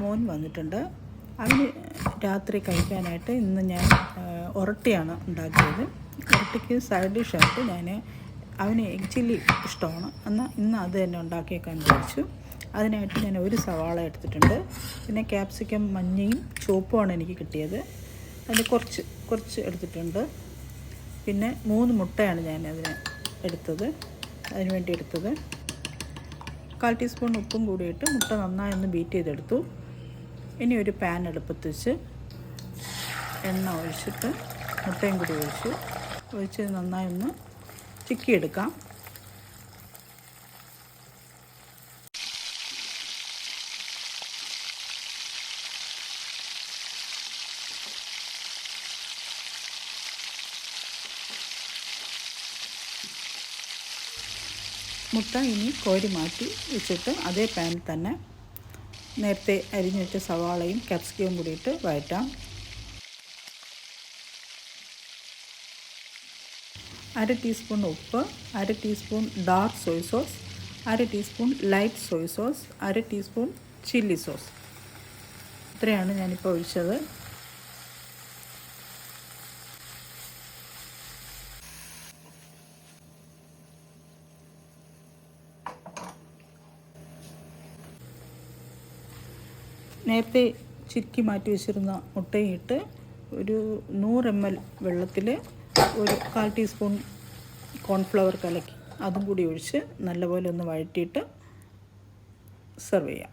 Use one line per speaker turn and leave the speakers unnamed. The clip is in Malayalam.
മോൻ വന്നിട്ടുണ്ട്. അവന് രാത്രി കഴിക്കാനായിട്ട് ഇന്ന് ഞാൻ ഉരട്ടിയാണ് ഉണ്ടാക്കിയത്. ഉരട്ടിക്ക് സൈഡ് ഡിഷായിട്ട് അവന് എഗ് ചില്ലി ഇഷ്ടമാണ്. എന്നാൽ ഇന്ന് അത് തന്നെ ഉണ്ടാക്കിയേക്കാൻ വിചാരിച്ചു. അതിനായിട്ട് ഞാൻ ഒരു സവാള എടുത്തിട്ടുണ്ട്. പിന്നെ ക്യാപ്സിക്കം മഞ്ഞയും ചുവപ്പുമാണ് എനിക്ക് കിട്ടിയത്. അത് കുറച്ച് എടുത്തിട്ടുണ്ട്. പിന്നെ 3 മുട്ടയാണ് ഞാൻ അതിന് വേണ്ടി എടുത്തത്. 1/4 ടീസ്പൂൺ ഉപ്പും കൂടിയിട്ട് മുട്ട നന്നായി ഒന്ന് ബീറ്റ് ചെയ്തെടുത്തു. ഇനി ഒരു പാൻ അടുപ്പത്ത് വെച്ച് എണ്ണ ഒഴിച്ചിട്ട് മുട്ടയും കൂടി ഒഴിച്ച് നന്നായി ഒന്ന് ചിക്കിയെടുക്കാം. മുട്ട ഇനി കോരി മാറ്റി വെച്ചിട്ട് അതേ പാനിൽ തന്നെ നേരത്തെ അരിഞ്ഞു വെച്ച സവാളയും ക്യാപ്സിക്കവും കൂടിയിട്ട് വഴറ്റാം. 1/2 ടീസ്പൂൺ ഉപ്പ്, 1/2 teaspoon dark Soy sauce, 1/2 teaspoon light Soy sauce, 1/2 teaspoon chilli sauce. ഇത്രയാണ് ഞാനിപ്പോൾ ഒഴിച്ചത്. നേരത്തെ ചിക്കി മാറ്റി വെച്ചിരുന്ന മുട്ടയും ഇട്ട് ഒരു 100 ml വെള്ളത്തിൽ ഒരു 1/4 ടീസ്പൂൺ കോൺഫ്ലവർ കലക്കി അതും കൂടി ഒഴിച്ച് നല്ലപോലെ ഒന്ന് വഴറ്റിയിട്ട് സെർവ് ചെയ്യാം.